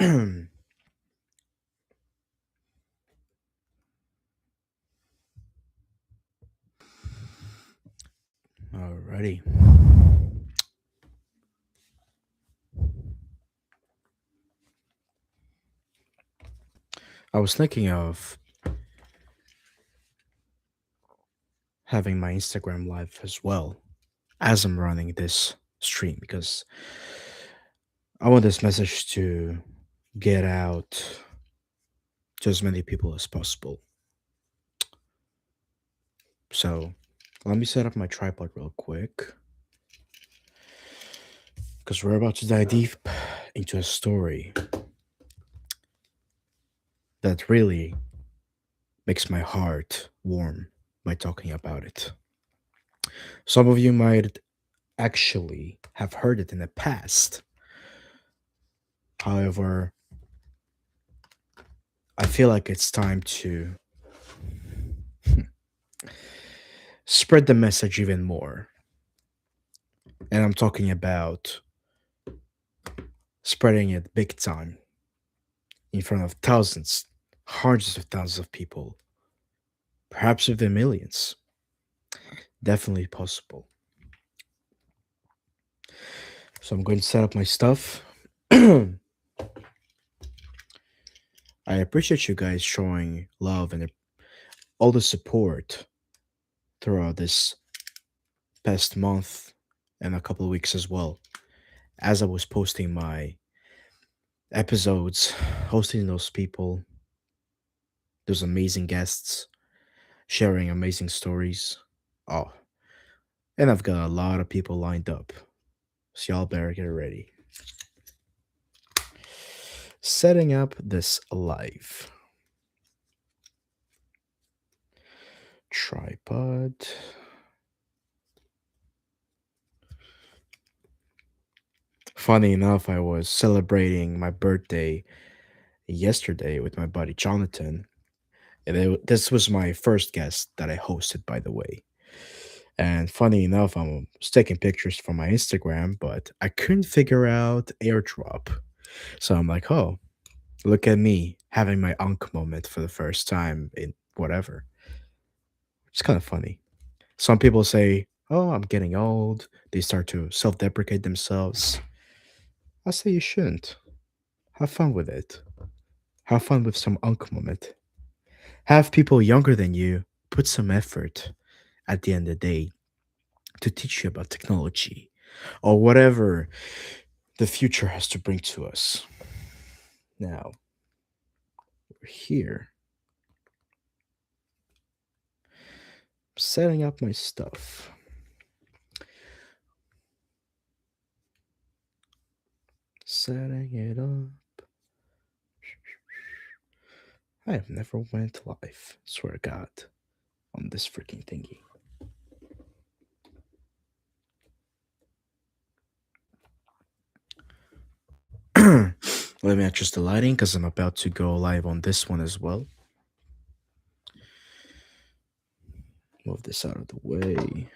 Alrighty. I was thinking of having my Instagram live as well as I'm running this stream because I want this message to get out to as many people as possible. So let me set up my tripod real quick because we're about to dive deep into a story that really makes my heart warm by talking about it. Some of you might actually have heard it in the past. However, I feel like it's time to spread the message even more. And I'm talking about spreading it big time in front of thousands, hundreds of thousands of people, perhaps even millions. Definitely possible. So I'm going to set up my stuff. I appreciate you guys showing love and all the support throughout this past month and a couple of weeks as well. As I was posting my episodes, hosting those people, those amazing guests, sharing amazing stories. Oh, and I've got a lot of people lined up. So y'all better get ready. Setting up this live tripod. Funny enough, I was celebrating my birthday yesterday with my buddy Jonathan. And this was my first guest that I hosted, by the way. And funny enough, I was taking pictures from my Instagram, but I couldn't figure out airdrop. So I'm like, oh, look at me having my unk moment for the first time in whatever. It's kind of funny. Some people say, oh, I'm getting old. They start to self deprecate themselves. I say you shouldn't. Have fun with it. Have fun with some unk moment. Have people younger than you put some effort at the end of the day to teach you about technology or whatever the future has to bring to us. Now, we're here setting up my stuff. Setting it up. I have never went live, swear to God, on this freaking thingy. Let me adjust the lighting because I'm about to go live on this one as well. Move this out of the way.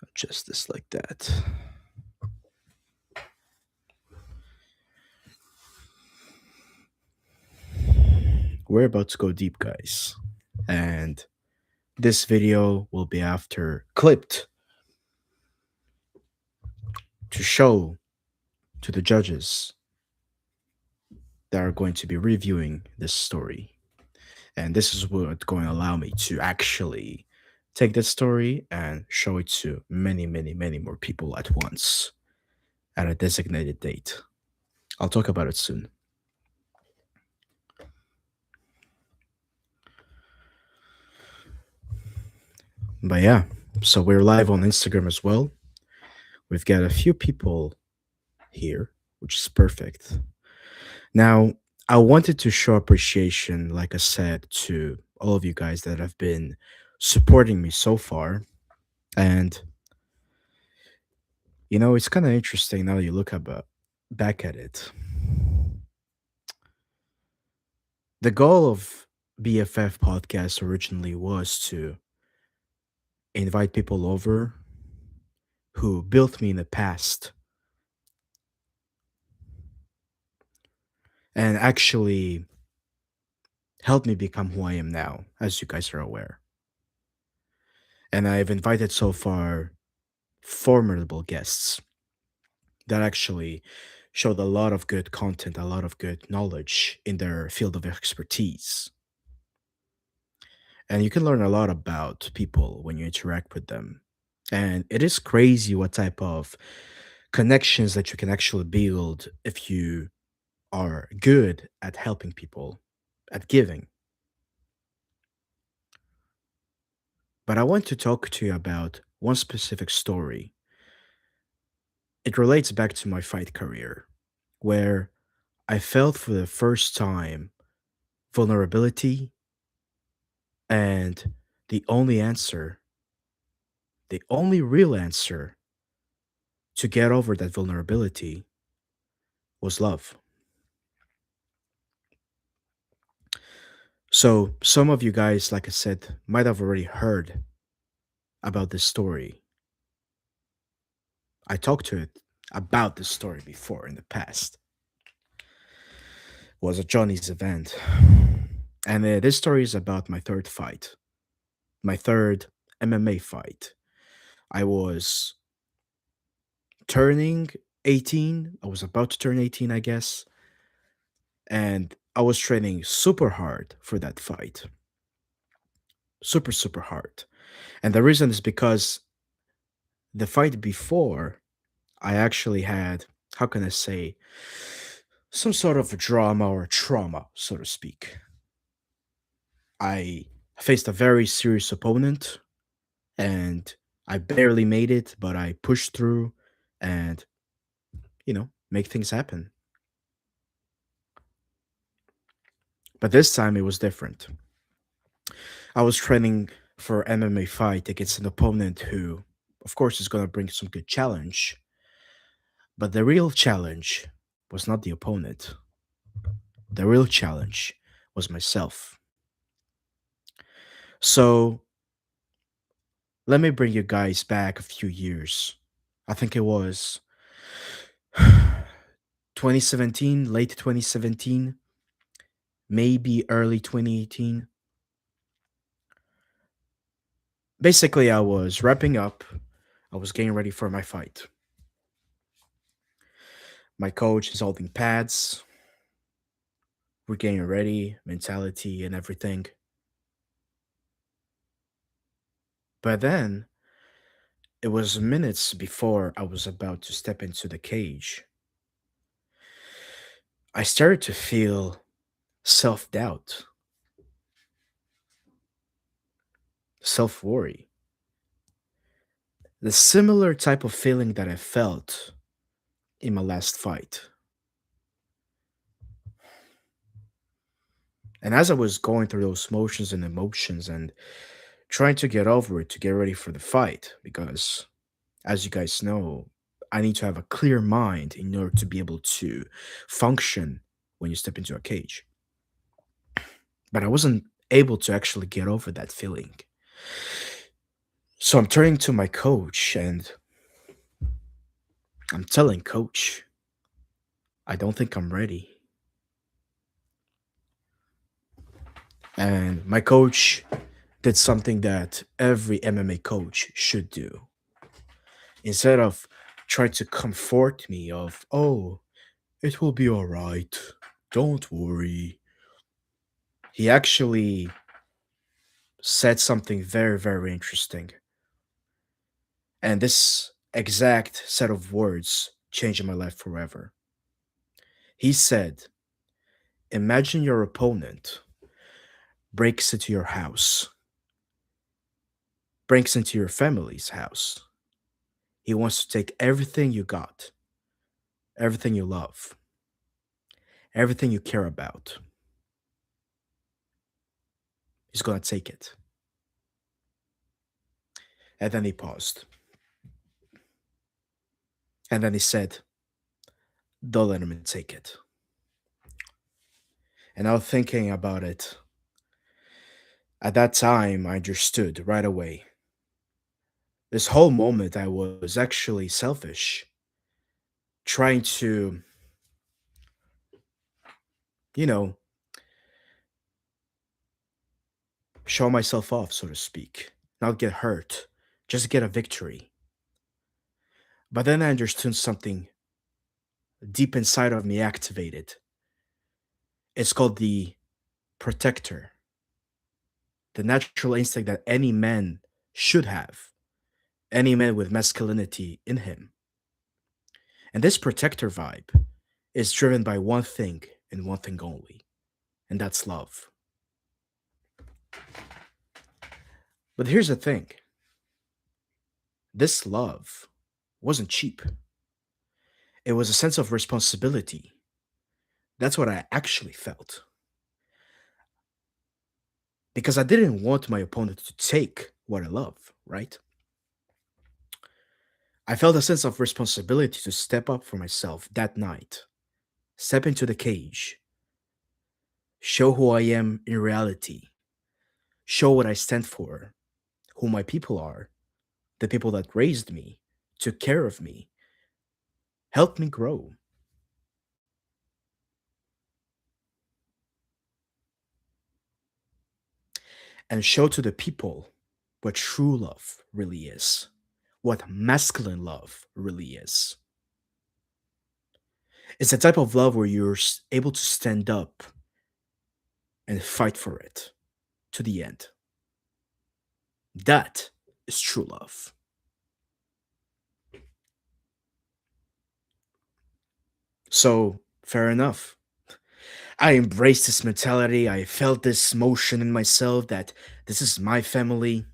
Adjust this like that. We're about to go deep, guys. And this video will be after clipped to show to the judges that are going to be reviewing this story. And this is what going to allow me to actually take this story and show it to many, many, many more people at once at a designated date. I'll talk about it soon. But yeah, so we're live on Instagram as well. We've got a few people here, which is perfect. Now, I wanted to show appreciation, like I said, to all of you guys that have been supporting me so far. And, it's kind of interesting now that you look back at it. The goal of BFF podcast originally was to invite people over, who built me in the past and actually helped me become who I am now, as you guys are aware. And I've invited so far formidable guests that actually showed a lot of good content, a lot of good knowledge in their field of expertise. And you can learn a lot about people when you interact with them. And it is crazy what type of connections that you can actually build if you are good at helping people, at giving. But I want to talk to you about one specific story. It relates back to my fight career, where I felt for the first time vulnerability, and the only answer, the only real answer to get over that vulnerability was love. So, some of you guys, like I said, might have already heard about this story. I talked to it about this story before in the past. It was a Johnny's event. And this story is about my third fight, my third MMA fight. I was turning 18. I was about to turn 18, I guess. And I was training super hard for that fight. Super, super hard. And the reason is because the fight before, I actually had, how can I say, some sort of drama or trauma, so to speak. I faced a very serious opponent and I barely made it, but I pushed through and, make things happen. But this time it was different. I was training for MMA fight against an opponent who, of course, is going to bring some good challenge. But the real challenge was not the opponent. The real challenge was myself. So let me bring you guys back a few years. I think it was 2017, late 2017, maybe early 2018. Basically, I was wrapping up, I was getting ready for my fight. My coach is holding pads, we're getting ready, mentality and everything. But then it was minutes before I was about to step into the cage. I started to feel self doubt, self worry, the similar type of feeling that I felt in my last fight. And as I was going through those motions and emotions and trying to get over it to get ready for the fight, because as you guys know, I need to have a clear mind in order to be able to function when you step into a cage. But I wasn't able to actually get over that feeling. So I'm turning to my coach and I'm telling coach, I don't think I'm ready. And my coach did something that every MMA coach should do. Instead of trying to comfort me of, "Oh, it will be all right. Don't worry." He actually said something very, very interesting. And this exact set of words changed my life forever. He said, "Imagine your opponent breaks into your house, breaks into your family's house. He wants to take everything you got, everything you love, everything you care about. He's gonna take it." And then he paused. And then he said, "Don't let him take it." And I was thinking about it. At that time, I understood right away. This whole moment, I was actually selfish, trying to, you know, show myself off, so to speak, not get hurt, just get a victory. But then I understood something deep inside of me activated. It's called the protector, the natural instinct that any man should have, any man with masculinity in him. And this protector vibe is driven by one thing and one thing only, and that's love. But here's the thing, this love wasn't cheap, it was a sense of responsibility. That's what I actually felt. Because I didn't want my opponent to take what I love, right? I felt a sense of responsibility to step up for myself that night, step into the cage, show who I am in reality, show what I stand for, who my people are, the people that raised me, took care of me, helped me grow, and show to the people what true love really is, what masculine love really is. It's a type of love where you're able to stand up and fight for it to the end. That is true love. So, fair enough. I embraced this mentality. I felt this motion in myself that this is my family,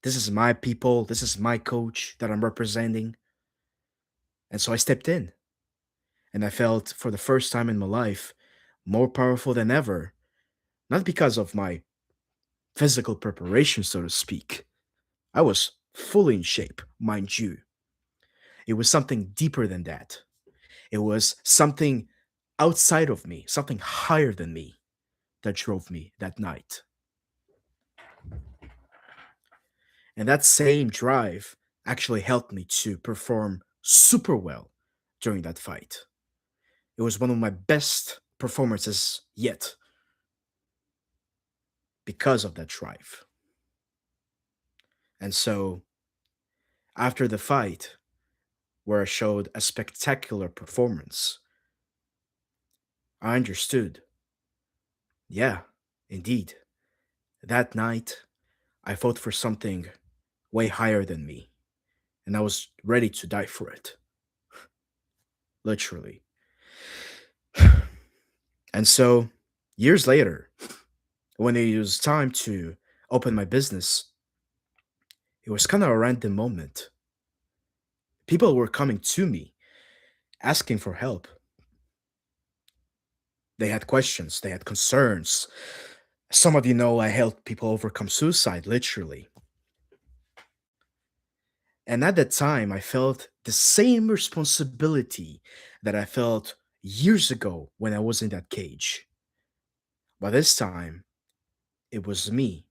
this is my people, this is my coach that I'm representing. And so I stepped in and I felt for the first time in my life more powerful than ever, not because of my physical preparation, so to speak. I was fully in shape, mind you. It was something deeper than that. It was something outside of me, something higher than me that drove me that night. And that same drive actually helped me to perform super well during that fight. It was one of my best performances yet because of that drive. And so, after the fight, where I showed a spectacular performance, I understood, yeah, indeed, that night I fought for something way higher than me, and I was ready to die for it, literally. And so, years later, when it was time to open my business, it was kind of a random moment. People were coming to me asking for help. They had questions, they had concerns. Some of you know I helped people overcome suicide, literally. And at that time, I felt the same responsibility that I felt years ago when I was in that cage. But this time, it was me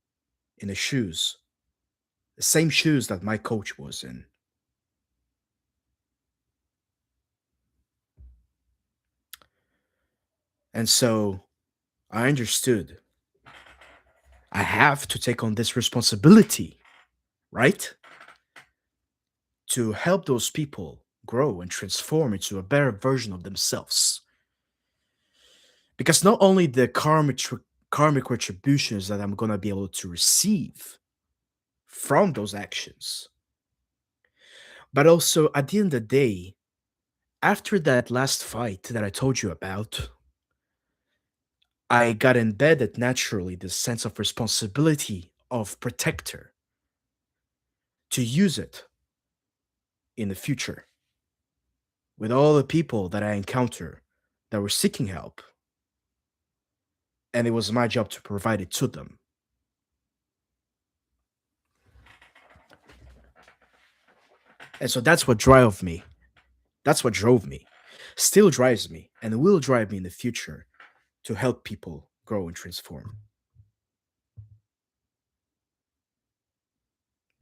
in the shoes, the same shoes that my coach was in. And so I understood I have to take on this responsibility, right? To help those people grow and transform into a better version of themselves. Because not only the karmic retributions that I'm going to be able to receive from those actions, but also at the end of the day, after that last fight that I told you about, I got embedded naturally this sense of responsibility of protector to use it in the future with all the people that I encounter that were seeking help, and it was my job to provide it to them. And so that's what drove me. That's what drove me, still drives me, and will drive me in the future to help people grow and transform.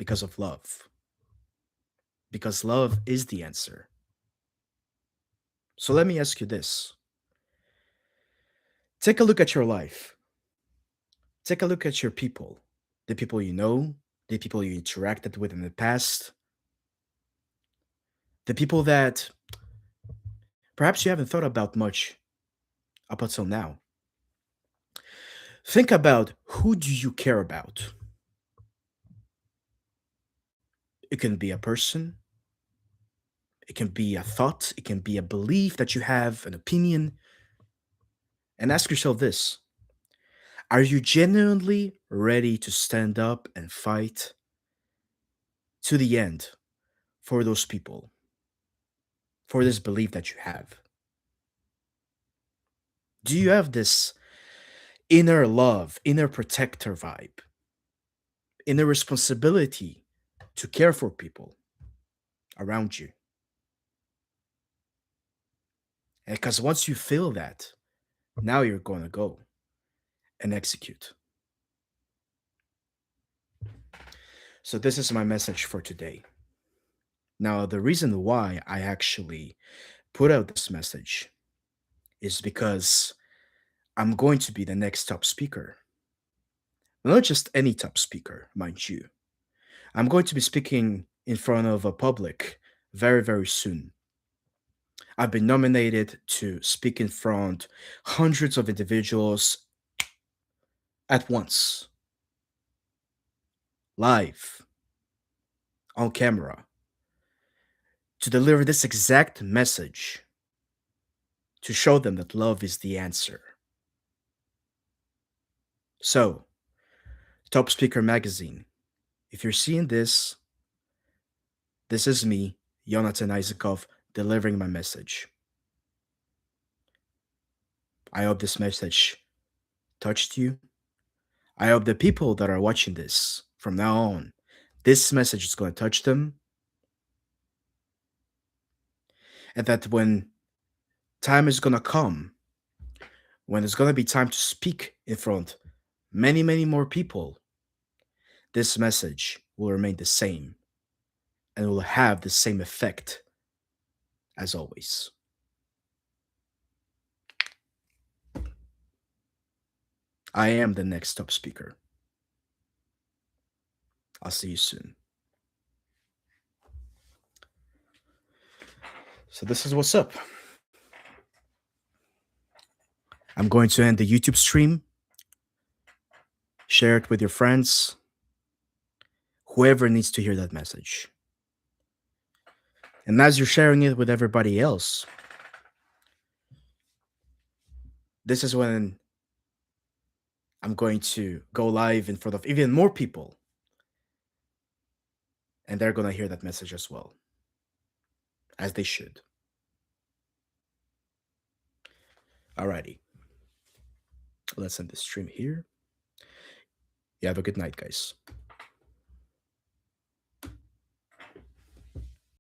because of love, because love is the answer. So let me ask you this: take a look at your life, take a look at your people, the people you know, the people you interacted with in the past, the people that perhaps you haven't thought about much up until now. Think about, who do you care about? It can be a person, it can be a thought, it can be a belief that you have, an opinion. And ask yourself this: are you genuinely ready to stand up and fight to the end for those people, for this belief that you have? Do you have this inner love, inner protector vibe, inner responsibility to care for people around you? Because once you feel that, now you're going to go and execute. So, this is my message for today. Now, the reason why I actually put out this message is because I'm going to be the next top speaker. Not just any top speaker, mind you. I'm going to be speaking in front of a public very, very soon. I've been nominated to speak in front hundreds of individuals at once, live, on camera, to deliver this exact message, to show them that love is the answer. So, Top Speaker Magazine, if you're seeing this, this is me, Jonathan Isakov, delivering my message. I hope this message touched you. I hope the people that are watching this from now on, this message is going to touch them. And that when time is going to come, when it's going to be time to speak in front many, many more people, this message will remain the same and will have the same effect as always. I am the next top speaker. I'll see you soon. So, this is what's up. I'm going to end the YouTube stream. Share it with your friends, whoever needs to hear that message. And as you're sharing it with everybody else, this is when I'm going to go live in front of even more people. And they're going to hear that message as well, as they should. Alrighty. Let's end the stream here. You have a good night, guys.